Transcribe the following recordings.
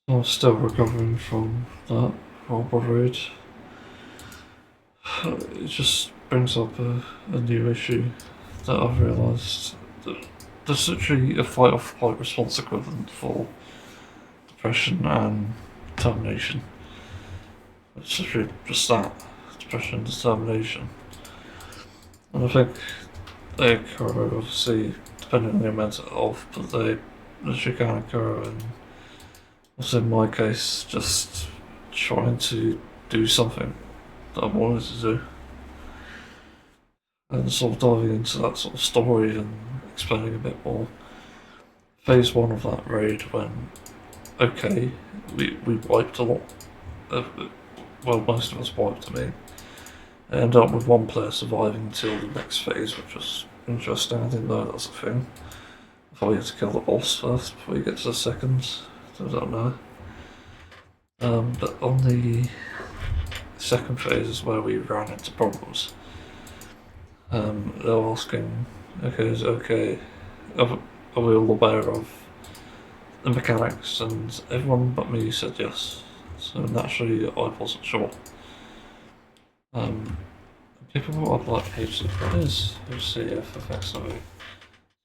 I'm still recovering from that horrible raid. It just brings up a new issue that I've realised that there's literally a fight or flight response equivalent for depression and determination. It's literally just that, depression and determination. And I think they occur, obviously, depending on your mental health, but they literally can occur, and also in my case, just trying to do something that I wanted to do. And sort of diving into that sort of story and explaining a bit more. Phase 1 of that raid went okay. We wiped a lot. Well, most of us wiped, I mean. I ended up with one player surviving until the next phase, which was interesting. I didn't know that was a thing. I thought you had to kill the boss first before you get to the second. So I don't know. But on the second phase is where we ran into problems. They were asking, okay, is it okay? Are we all aware of the mechanics? And everyone but me said yes. So naturally, I wasn't sure. People brought up like what is HeavierFX? Is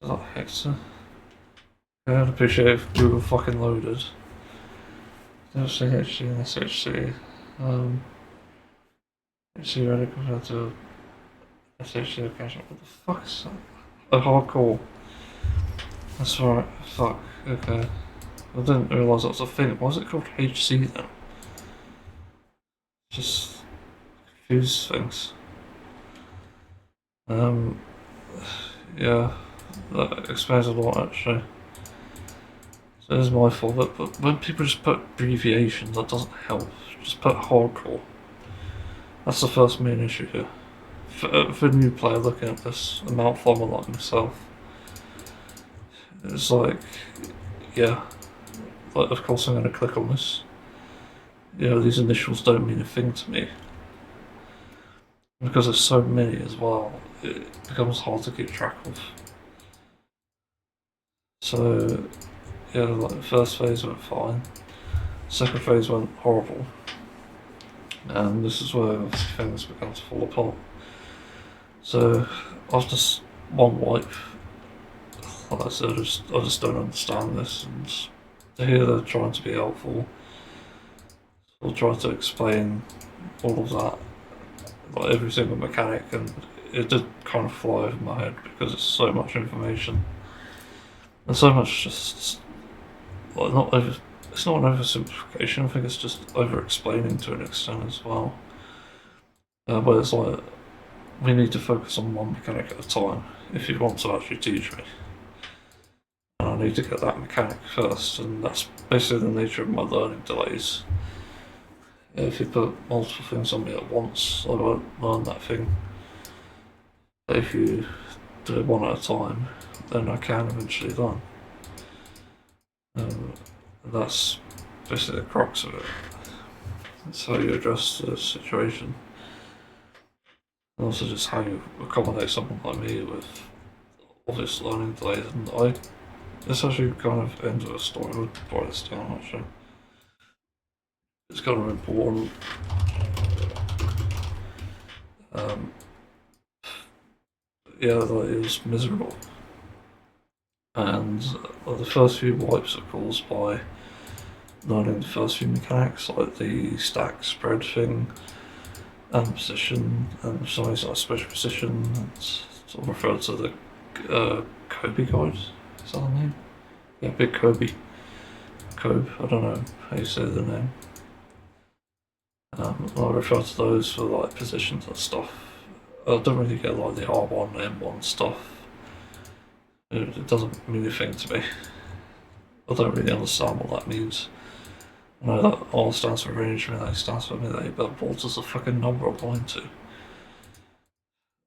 that Hector? Yeah, I'd appreciate it if Google fucking loaded. HC and SHC. HC ready compared to SHC occasion. What the fuck is that? Oh, hardcore. That's right. Fuck. Okay. I didn't realise that was a thing. Why is it called HC then? Just confuse things. Yeah, that explains a lot actually. So it is my fault, but when people just put abbreviations, that doesn't help. Just put hardcore. That's the first main issue here. For a new player looking at this, a mount farmer like myself, it's like, yeah, like of course I'm going to click on this. You know, these initials don't mean a thing to me. Because there's so many as well, it becomes hard to keep track of. So, yeah, like the first phase went fine, second phase went horrible, and this is where things began to fall apart. So, after one wipe, like I said, I just don't understand this, and to hear they're trying to be helpful, I'll try to explain all of that, like every single mechanic, and it did kind of fly over my head because it's so much information. And so much just, like, it's not an oversimplification, I think it's just over-explaining to an extent as well. But it's like, we need to focus on one mechanic at a time if you want to actually teach me. And I need to get that mechanic first, and that's basically the nature of my learning delays. If you put multiple things on me at once, I won't learn that thing. But if you do it one at a time, then I can eventually learn. That's basically the crux of it. That's how you address the situation. And also just how you accommodate someone like me with obvious learning delays. And this actually kind of ends with a story. I would write this down actually. It's kind of important. Yeah, like, it was miserable. And the first few wipes are caused by learning the first few mechanics, like the stack spread thing, and position, and something like special position, and sort of referred to the Kobe guide. Is that the name? Yeah, Big Kobe. Kobe, I don't know how you say the name. I refer to those for like positions and stuff. I don't really get like the R1, M1 stuff. It doesn't mean anything to me. I don't really understand what that means. I know that R stands for range, A stands for melee, but what does the fucking number apply to?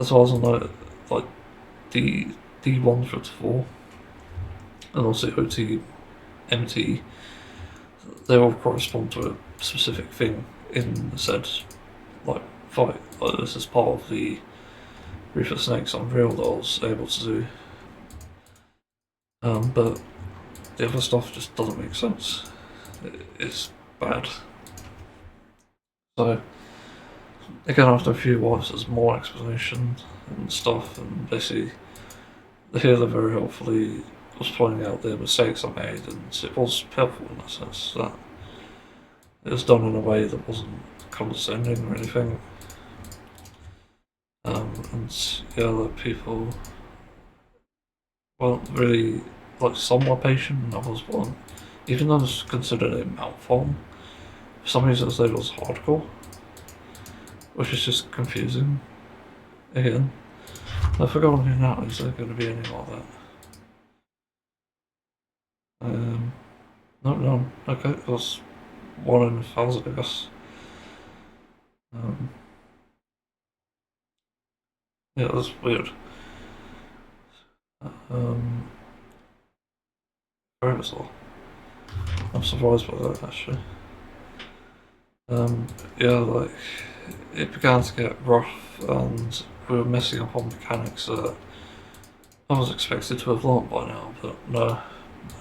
As far as I know, like D1 through to 4, and also OT, MT, they all correspond to a specific thing in the said like fight. Like, this is part of the Reaper Snakes Unreal that I was able to do. But the other stuff just doesn't make sense. is bad. So again, after a few wipes, there's more explanation and stuff, and basically the healer very helpfully was pointing out the mistakes I made, and it was helpful in that sense that it was done in a way that wasn't condescending or anything. And yeah, like people weren't really, like, some were patient and others weren't. Even though it's considered a mount form, for some reason it's labeled as hardcore, which is just confusing. Again, I've forgotten who now, is there going to be anything like that? No, okay, it was 1 in 1,000, I guess. Yeah, that's weird. Very bizarre. I'm surprised by that, actually. Yeah, like, it began to get rough, and we were messing up on mechanics that I was expected to have learned by now, but no.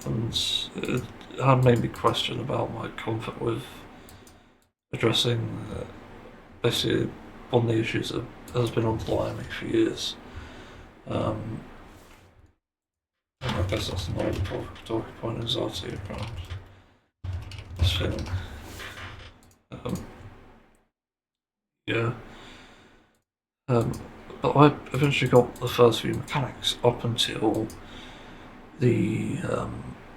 And it had made me question about my comfort with addressing basically one of the issues that has been underlying me for years. And I guess that's another talking point, anxiety around this thing. Yeah. But I eventually got the first few mechanics up until the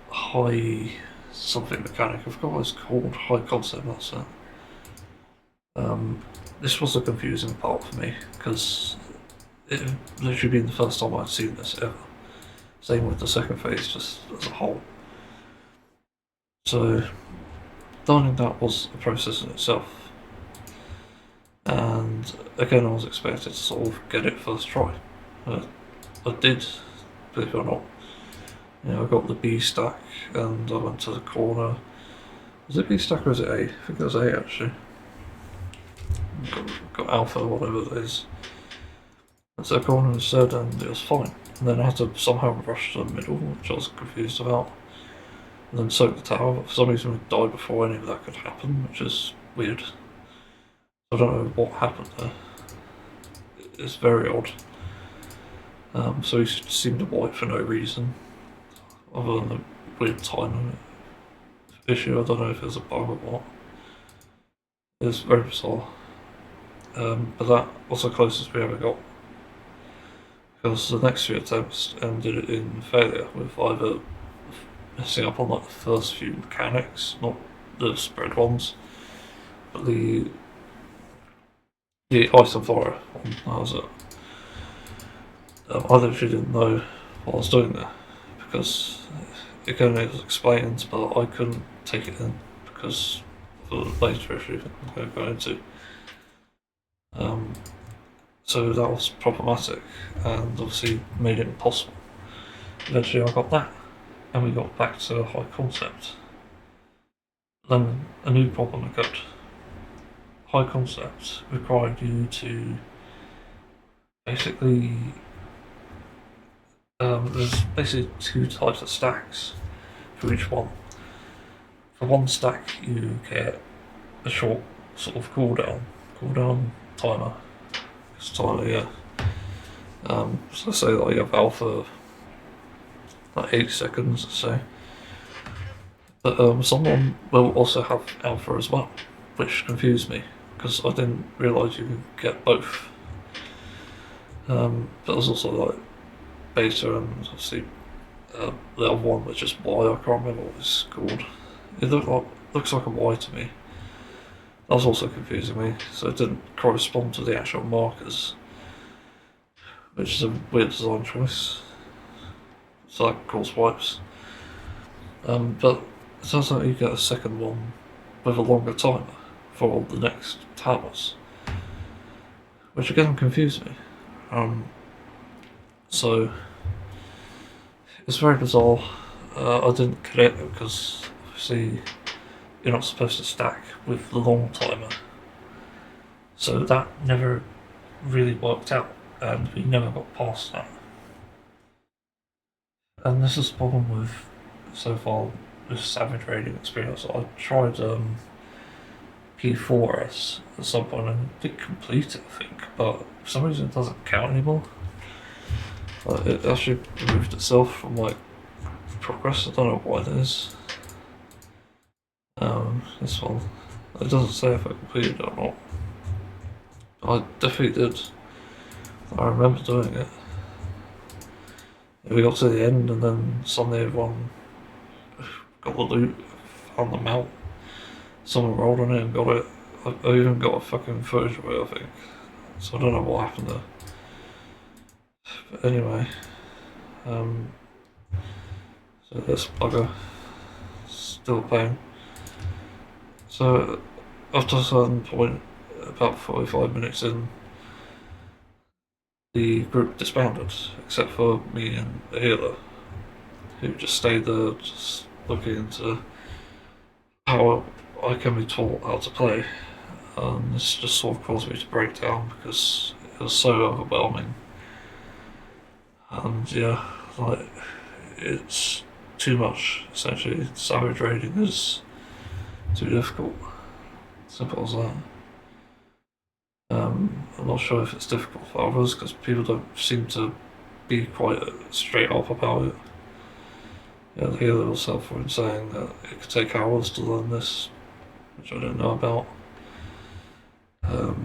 high something mechanic. I forgot what it's called. High concept, that's it. This was a confusing part for me because it had literally been the first time I'd seen this ever. Same with the second phase, just as a whole. So, learning that was a process in itself. And again, I was expected to sort of get it first try. I did, believe it or not. You know, I got the B stack and I went to the corner. Was it B stack or was it A? I think it was A actually. Got alpha, whatever it is. Went to the corner instead and it was fine. And then I had to somehow rush to the middle, which I was confused about. And then soak the tower. For some reason, it died before any of that could happen, which is weird. I don't know what happened there. It's very odd. So he seemed to wipe for no reason, other than the weird timing issue. I don't know if there's a bug or what. It's very bizarre. But that was the closest we ever got. Because the next few attempts ended in failure, with either messing up on like the first few mechanics, not the spread ones, but the ice and fire one, that was it. I literally didn't know what I was doing there, because again it was explained, but I couldn't take it in because of the later issue I'm going to go into. So that was problematic and obviously made it impossible. Eventually I got that and we got back to high concept. Then a new problem occurred. High concept required you to basically there's basically 2 types of stacks for each one. For one stack you get a short sort of cooldown timer. It's timer, yeah. So say that you have alpha like 8 seconds or so. But someone will also have alpha as well, which confused me because I didn't realise you could get both. But there's also like beta and obviously the other one which is Y. I can't remember what it's called. It looks like a Y to me. That was also confusing me, so it didn't correspond to the actual markers, which is a weird design choice. So that caused wipes. But it turns out you get a second one with a longer timer for the next towers, which again confused me. So it's very bizarre. I didn't get it because obviously you're not supposed to stack with the long timer, so that never really worked out and we never got past that. And this is the problem with so far this savage raiding experience. I tried P4S at some point and did complete it, I think, but for some reason it doesn't count anymore. It actually removed itself from like progress. I don't know what it is. This one, it doesn't say if I completed it or not. I definitely did. I remember doing it. We got to the end and then suddenly everyone got the loot, found the mount. Someone rolled on it and got it. I even got a fucking footage of it, I think. So I don't know what happened there. But anyway, so this bugger still playing. So after a certain point, about 45 minutes in, the group disbanded, except for me and the healer, who just stayed there, just looking into how I can be taught how to play. And this just sort of caused me to break down because it was so overwhelming. And yeah, like, it's too much, essentially. Savage raiding is too difficult. Simple as that. I'm not sure if it's difficult for others because people don't seem to be quite straight up about it. Yeah, the healer was helpful in saying that it could take hours to learn this, which I didn't know about.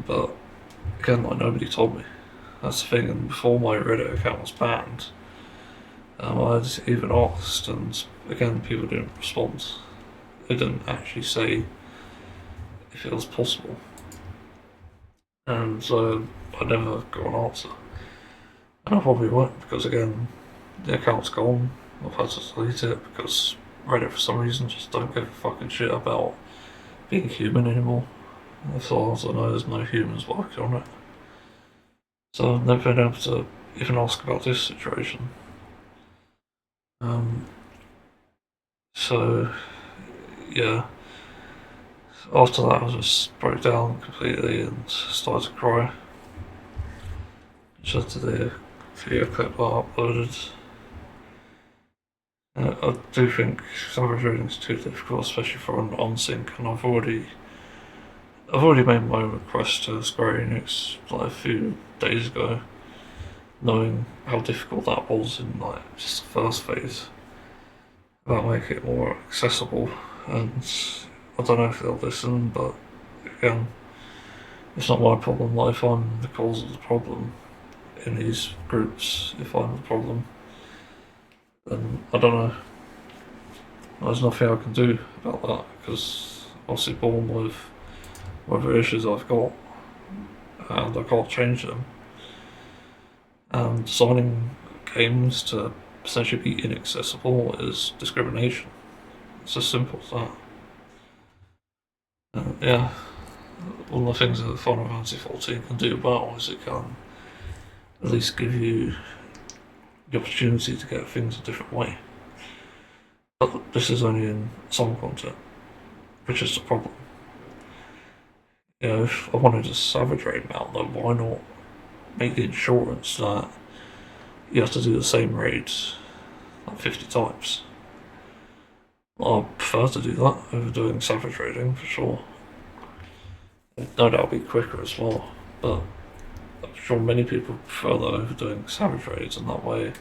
But again, like, nobody told me. That's the thing, and before my Reddit account was banned, I'd even asked, and again, people didn't respond. They didn't actually say if it was possible. And so I never got an answer. And I probably won't, because again, the account's gone. I've had to delete it because Reddit for some reason just don't give a fucking shit about being human anymore. As far as I know, there's no humans working on it. So I've never been able to even ask about this situation. So yeah, after that I just broke down completely and started to cry. Just to the video clip I uploaded. I do think savage raiding is too difficult, especially for an on-sync, and I've already made my own request to Square Enix like a few days ago, knowing how difficult that was in like just the first phase, about making it more accessible. And I don't know if they'll listen, but again, it's not my problem. Like, if I'm the cause of the problem in these groups, if I'm the problem, then I don't know. There's nothing I can do about that because obviously born with whatever issues I've got, and I can't change them. And designing games to essentially be inaccessible is discrimination. It's as simple as that. Yeah, one of the things that Final Fantasy 14 can do well is it can at least give you the opportunity to get things a different way. But this is only in song content, which is the problem. You know, if I wanted a Savage Raid mount, then why not make the insurance that you have to do the same raids like 50 times? I prefer to do that over doing Savage Raiding for sure. No doubt it'll be quicker as well, but I'm sure many people prefer that over doing Savage Raids, and that way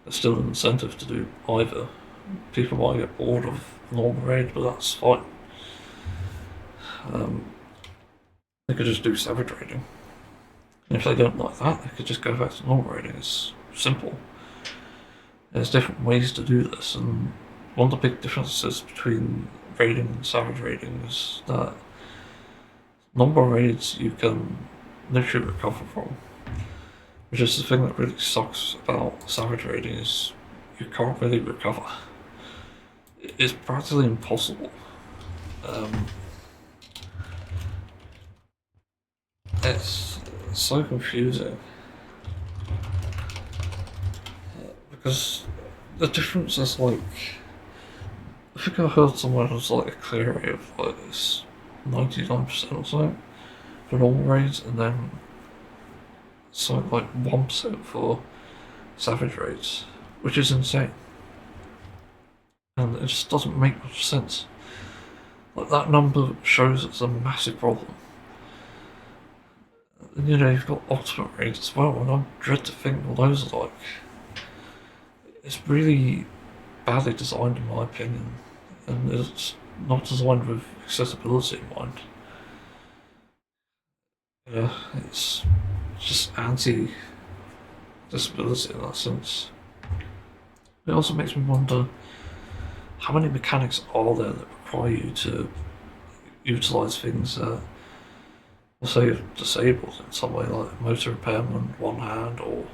there's still an incentive to do either. People might get bored of normal raid, but that's fine. They could just do Savage Raiding. And if they don't like that, they could just go back to normal raiding. It's simple. There's different ways to do this, and one of the big differences between raiding and Savage Raiding is that normal raids you can literally recover from, which is the thing that really sucks about Savage Raiding, is you can't really recover. It's practically impossible. It's so confusing because the difference is like, I think I heard someone was like a clear rate of like 99% or something for normal raids, and then something like 1% for Savage raids, which is insane. and it just doesn't make much sense. Like, that number shows it's a massive problem. And, you know, you've got ultimate rings as well, and I dread to think what those are like. It's really badly designed in my opinion, and it's not designed with accessibility in mind. Yeah, it's just anti-disability in that sense. It also makes me wonder how many mechanics are there that require you to utilise things that, we'll say, disabled in some way, like motor impairment, one hand, or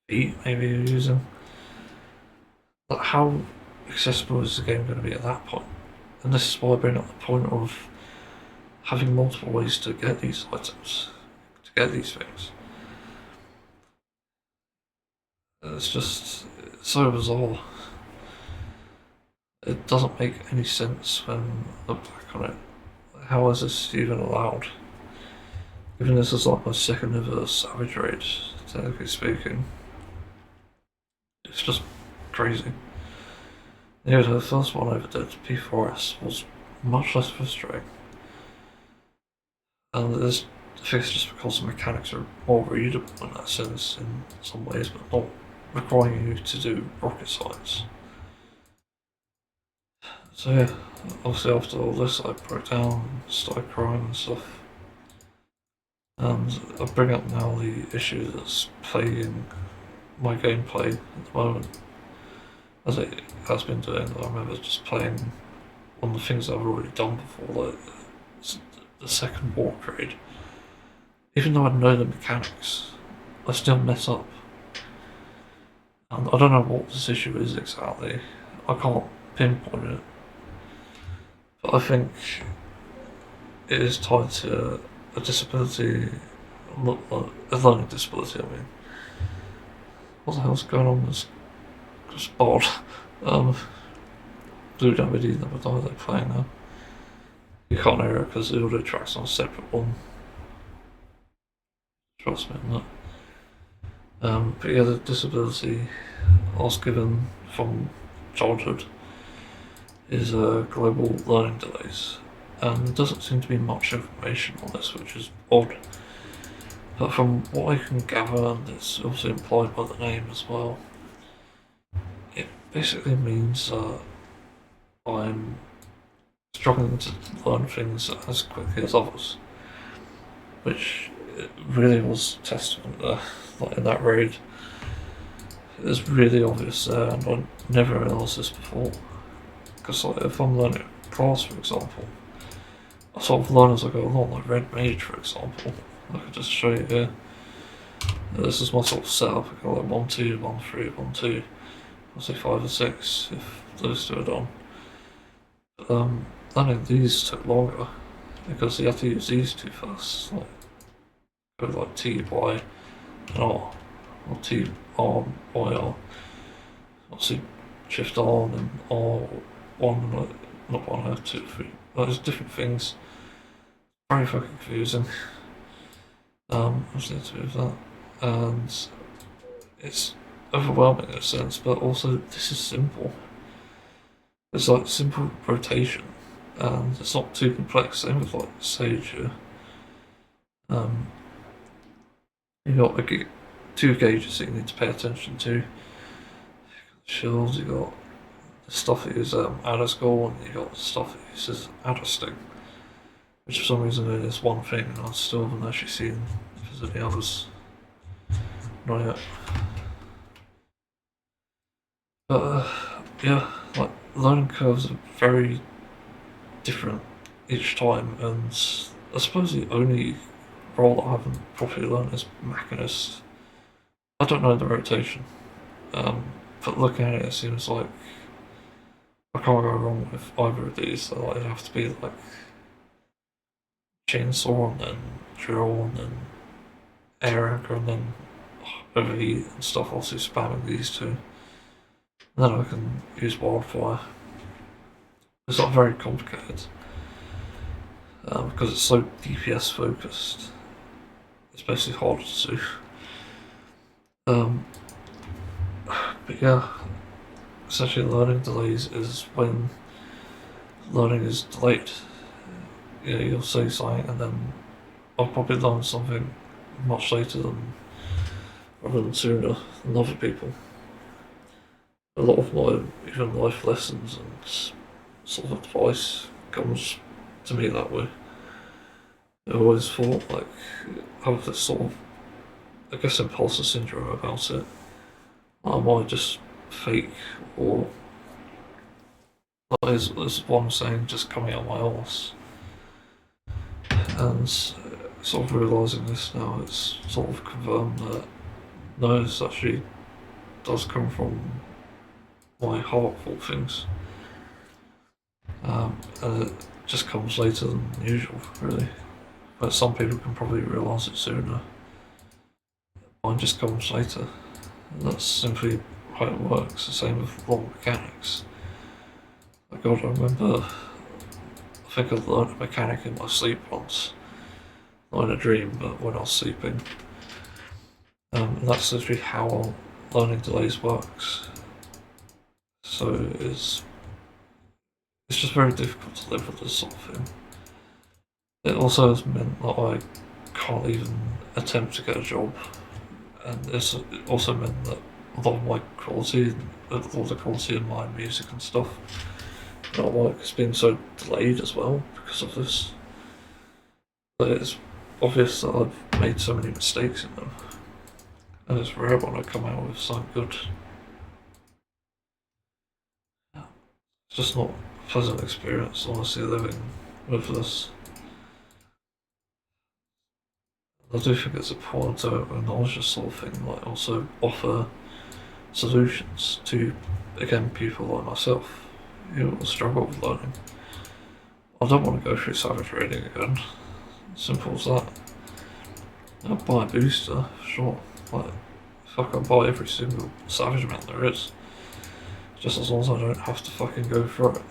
feet maybe you're using. Like, how accessible is the game going to be at that point? And this is why I bring up the point of having multiple ways to get these items, to get these things. It's just so bizarre. It doesn't make any sense when I look back on it. How is this even allowed? Even this is like my second ever Savage raid, technically speaking. It's just crazy. Yeah, the first one I ever did, P4S, was much less frustrating. And I think it's just because the mechanics are more readable in that sense in some ways, but not requiring you to do rocket science. So yeah, obviously after all this I broke down and started crying and stuff. And I bring up now the issue that's plaguing my gameplay at the moment, as it has been doing. I remember just playing one of the things I've already done before, like the second walk raid. Even though I know the mechanics, I still mess up. And I don't know what this issue is exactly. I can't pinpoint it. But I think it is tied to a disability, a learning disability, I mean. What the hell's going on with this board? Blue WD never died, they're playing now. You can't hear it because the audio track's on a separate one. Trust me on that. But yeah, the disability I was given from childhood is global learning delays, and there doesn't seem to be much information on this, which is odd. But from what I can gather, and it's also implied by the name as well, it basically means that I'm struggling to learn things as quickly as others, which it really was testament there. Like in that raid, it was really obvious there, and I never realised this before. Because like, if I'm learning a class, for example, I sort of learn as I go along, like Red Mage, for example. I could just show you here. This is my sort of setup. I go like 1, 2, 1, 3, 1, 2. I'll say 5 or 6 if those two are done. Learning these took longer because you have to use these two first. Like, go like T, Y, and R, or T, R, Y, R. Obviously, shift R and R, 1, like, not 1, 2, 3. There's different things. Very fucking confusing. I just need to do that. And it's overwhelming in a sense, but also this is simple. It's like simple rotation, and it's not too complex. Same with like Sage here. You got like 2 gauges that you need to pay attention to. You got the shields, you got the stuff that uses adder skull, and you got the stuff that uses adder sting. Which for some reason is one thing, and I still haven't actually seen if there's any others. Not yet. But yeah, like learning curves are very different each time, and I suppose the only role that I haven't properly learned is Machinist. I don't know the rotation, but looking at it, it seems like I can't go wrong with either of these. So like, it'd have to be like chainsaw and then drill and then air anchor and then overheat and stuff. Also spamming these two. And then I can use wildfire. It's not very complicated because it's so DPS focused. It's basically harder to do. But yeah, essentially learning delays is when learning is delayed. You'll say something and then I'll probably learn something much later than rather than sooner than other people. A lot of my even life lessons and sort of advice comes to me that way. I always thought like I have this sort of I guess imposter syndrome about it. I might just fake or is what I'm saying just coming out my arse. And sort of realising this now, it's sort of confirmed that no, this actually does come from my heartful things. And it just comes later than usual, really. But some people can probably realise it sooner. Mine just comes later. And that's simply how it works. The same with law mechanics. Like, God, I remember, I think I learned a mechanic in my sleep once. Not in a dream, but when I was sleeping. And that's literally how learning delays works. So it's just very difficult to live with this sort of thing. It also has meant that I can't even attempt to get a job, and it's also meant that a lot of my quality, all the quality in my music and stuff, not work has been so delayed as well because of this. But it's obvious that I've made so many mistakes in them, and it's rare when I come out with something good. It's just not a pleasant experience, honestly, living with this. I do think it's important to acknowledge this sort of thing, like also offer solutions to, again, people like myself who struggle with learning. I don't want to go through savage raiding again. Simple as that. I'll buy a booster, sure. Like, fuck, I'll buy every single savage amount there is. Just as long as I don't have to fucking go through it.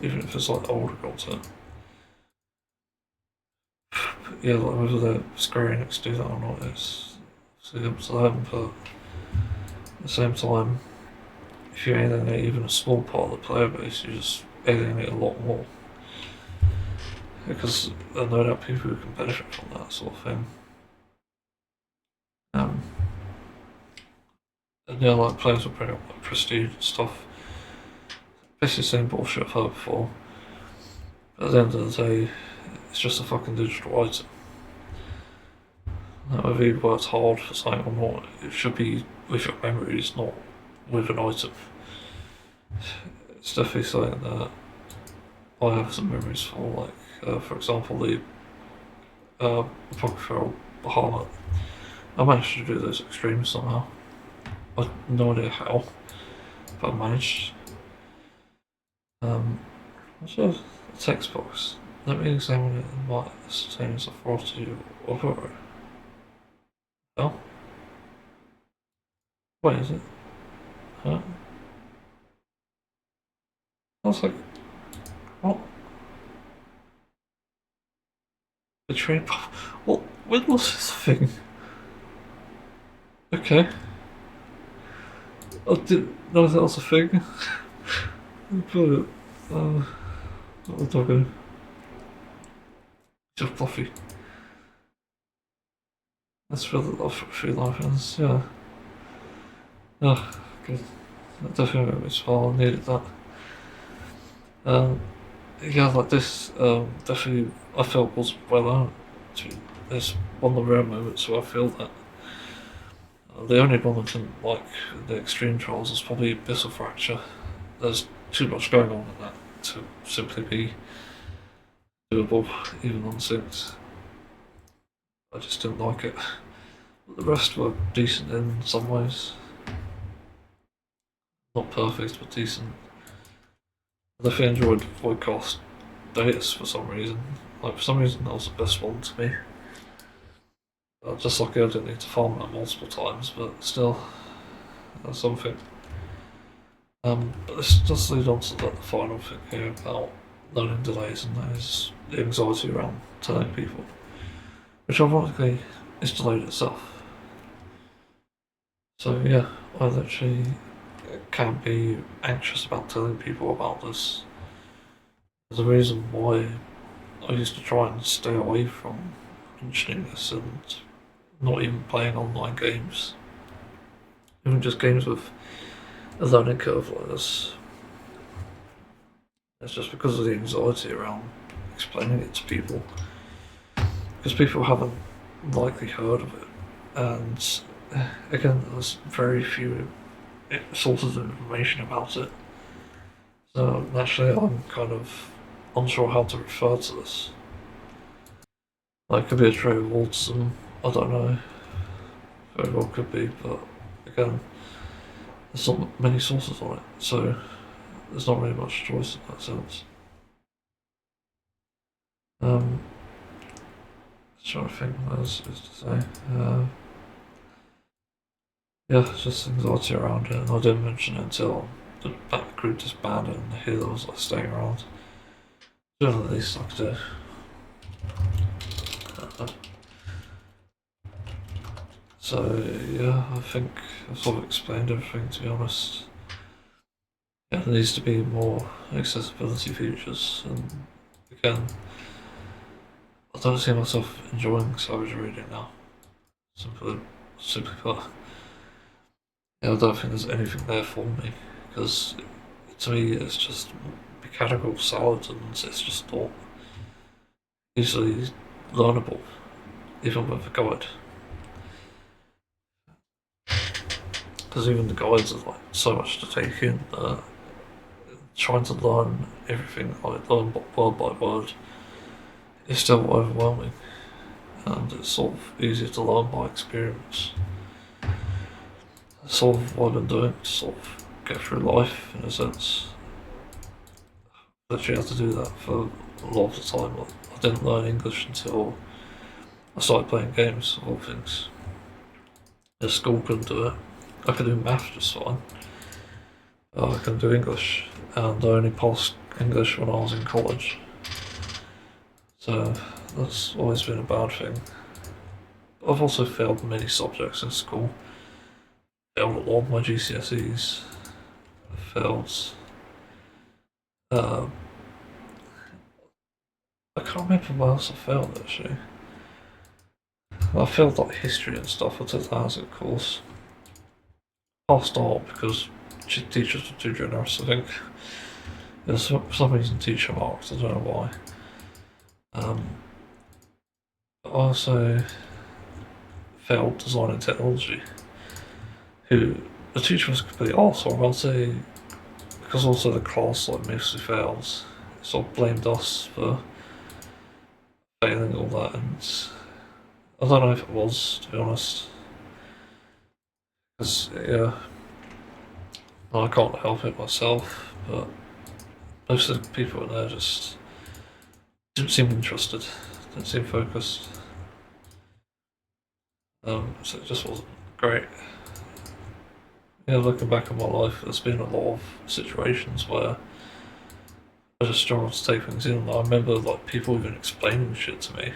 Even if it's like older content. Yeah, like whether the Square Enix do that or not, it's up to them, but at the same time, if you alienate even a small part of the player base, you just alienate a lot more. Because there are no doubt people who can benefit from that sort of thing. And yeah, like players will bring up like prestige and stuff. Basically the same bullshit I've heard before. But at the end of the day, it's just a fucking digital item. Whether you worked hard for something or not, it should be with your memories, not with an item. It's definitely something that I have some memories for, like, for example, the Apocryphal Bahamut. I managed to do those extremes somehow. I have no idea how, but I managed. What's a text box? Let me examine it and might ascertain its authority or authority. Oh? Wait, is it? Huh? I was like, what? Betrayed? What? When was this thing? Okay. I didn't know that was a thing. But, what was I talking? Just fluffy. That's really love for free life, yeah. Oh, good. That definitely made me smile. I needed that. Yeah, like this, definitely I felt was well earned. It's one of the rare moments where I feel that. The only one I didn't like the extreme trials was probably Abyssal Fracture. There's too much going on in that to simply be doable, even on synths. I just didn't like it. But the rest were decent in some ways. Not perfect, but decent. I definitely enjoyed Voidcast Datus for some reason. Like, for some reason, that was the best one to me. Just like I didn't need to farm that multiple times, but still, that's something. But this does lead on to the final thing here about learning delays, and that is the anxiety around telling people, which ironically is delayed itself. So yeah, I literally can be anxious about telling people about this. There's a reason why I used to try and stay away from mentioning this and not even playing online games. Even just games with a learning curve like this. It's just because of the anxiety around explaining it to people. Because people haven't likely heard of it. And again, there's very few sources of information about it. So naturally, I'm kind of unsure how to refer to this. Like, could be a trait of autism, I don't know. Very well could be, but again, there's not many sources on it, so there's not really much choice in that sense. Just trying to think what else is to say. Yeah, just anxiety around it, and I didn't mention it until the group disbanded and here I was like staying around. Doing the least I could do. So yeah, I think I've sort of explained everything, to be honest. Yeah, there needs to be more accessibility features, and again, I don't see myself enjoying salvage reading now. Simply put. Yeah, I don't think there's anything there for me, because to me it's just mechanical salad and it's just not easily learnable, even with a guide. Because even the guides are like so much to take in that trying to learn everything, like learn word by word, is still overwhelming, and it's sort of easier to learn by experience. That's sort of what I've been doing to sort of get through life in a sense. Literally had to do that for a lot of the time. Like, I didn't learn English until I started playing games, of all things. The school couldn't do it. I could do math just fine. I couldn't do English, and I only passed English when I was in college. So that's always been a bad thing. I've also failed many subjects in school. Failed a lot of my GCSEs. Failed. I can't remember what else I failed actually. I failed like history and stuff. I took that as a course. Passed art because teachers were too generous, I think. There's for some reason teacher marks, I don't know why. I also failed design and technology. The teacher was a complete arsehole, I'll say, because also the class like mostly fails. Sort of blamed us for failing all that, and I don't know if it was, to be honest. Because, yeah, I can't help it myself, but most of the people in there just didn't seem interested, didn't seem focused. So it just wasn't great. Yeah, looking back on my life, there's been a lot of situations where I just struggled to take things in. I remember like people even explaining shit to me.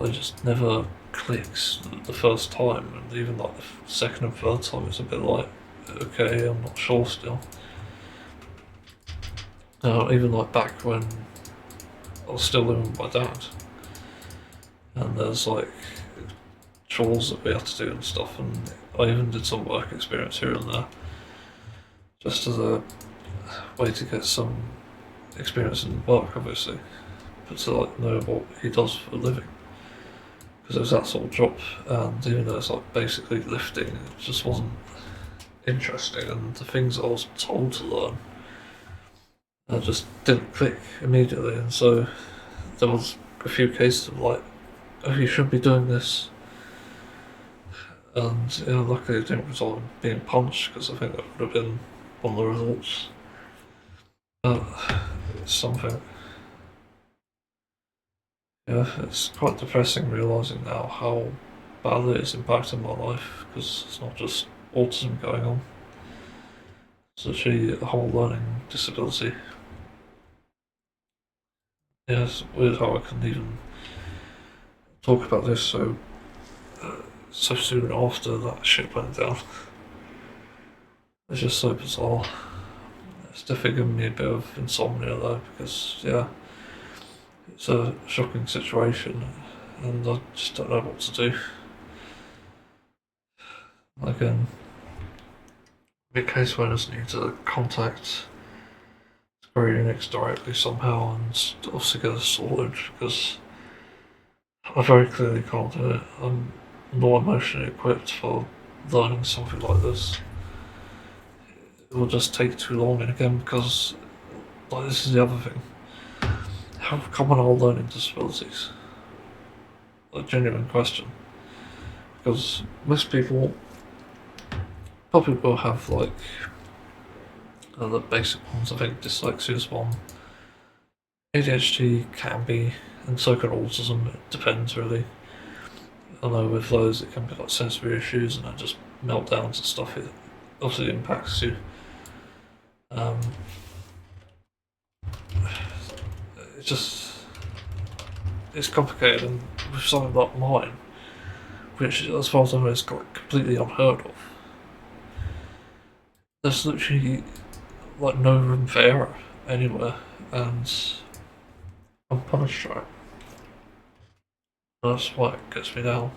It just never clicks the first time, and even like the second and third time, it's a bit like, okay, I'm not sure still. Even like back when I was still living with my dad, and there's like chores that we had to do and stuff, and I even did some work experience here and there, just as a way to get some experience in work, obviously, but to like know what he does for a living. Because it was that sort of job, and even though it's like basically lifting, it just wasn't interesting, and the things I was told to learn just didn't click immediately, and so there was a few cases of like, oh, you should be doing this, and yeah, luckily it didn't result in being punched, because I think that would have been one of the results. But it's something. Yeah, it's quite depressing realising now how badly it's impacted my life, because it's not just autism going on, it's actually a whole learning disability. Yeah, it's weird how I can even talk about this so, so soon after that shit went down. It's just so bizarre. It's definitely given me a bit of insomnia though, because yeah, it's a shocking situation, and I just don't know what to do. Again, be a case where I just need to contact Square Enix directly somehow and obviously get this sorted, because I very clearly can't do it. I'm not emotionally equipped for learning something like this. It will just take too long, and again, because like this is the other thing. How common are learning disabilities? A genuine question. Because most people probably will have like the basic ones. I think dyslexia is one. ADHD can be, and so can autism. It depends really. I know with those it can be like sensory issues and then just meltdowns and stuff. It obviously impacts you. It's just it's complicated, and with something like mine, which as far as I know is completely unheard of. There's literally like no room for error anywhere, and I'm punished for it. That's why it gets me down.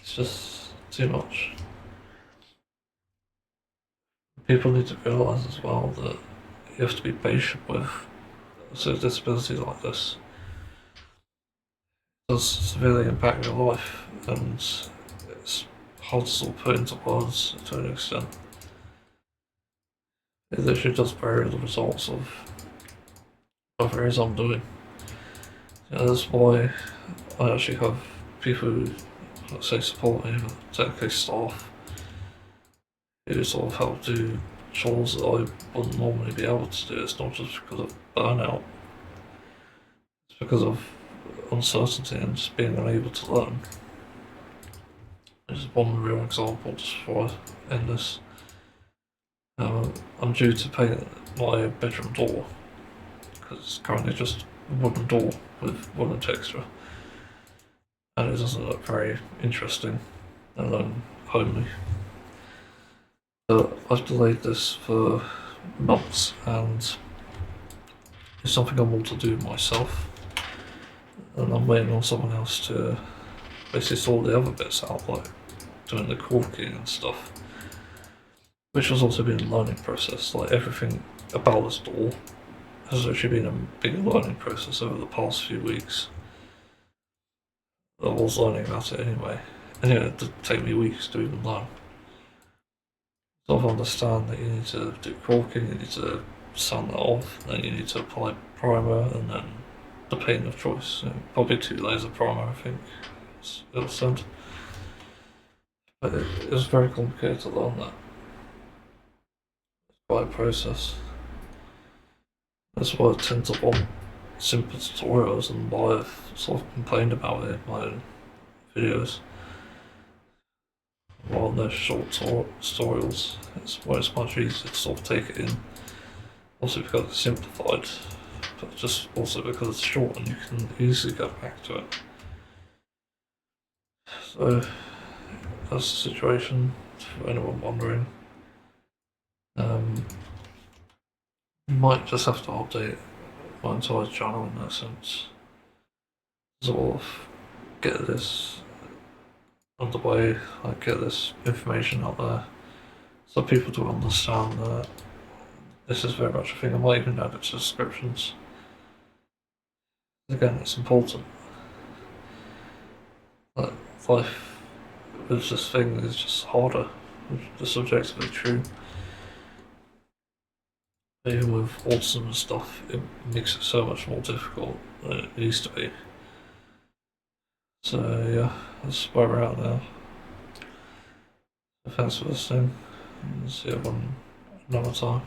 It's just too much. People need to realise as well that you have to be patient with a disability like this. It does severely impact your life, and it's hard to sort of put into words to an extent. It literally does vary the results of whatever it is I'm doing. Yeah, that's why I actually have people who, let's say, support me, technically staff, who sort of help do chores that I wouldn't normally be able to do. It's not just because of burnout, it's because of uncertainty and just being unable to learn. There's one real example just before I end this. I'm due to paint my bedroom door, because it's currently just a wooden door with wooden texture, and it doesn't look very interesting and homely. I've delayed this for months, and it's something I want to do myself, and I'm waiting on someone else to basically sort the other bits out, like doing the corking and stuff, which has also been a learning process. Like everything about this door has actually been a big learning process over the past few weeks. I was learning about it anyway, and yeah, it did take me weeks to even learn. Sort of understand that you need to do corking, you need to sand that off, then you need to apply primer, and then the paint of choice. So probably 2 layers of primer, I think it'll send. But it was very complicated to learn that. It's quite a process. That's why I tend to want simple tutorials, and why I've sort of complained about it in my own videos. While they're short tutorials, it's much easier to sort of take it in. Also because it's simplified, but just also because it's short and you can easily go back to it. So that's the situation, for anyone wondering. Might just have to update my entire channel in that sense. Sort of get this underway, like get this information out there, so people do understand that this is very much a thing. I might even add it to descriptions. Again, it's important. Like, life with this thing is just harder. It's objectively true. Even with autism and stuff, it makes it so much more difficult than it used to be. So yeah, that's where we're at now. So thanks for listening, and see everyone another time.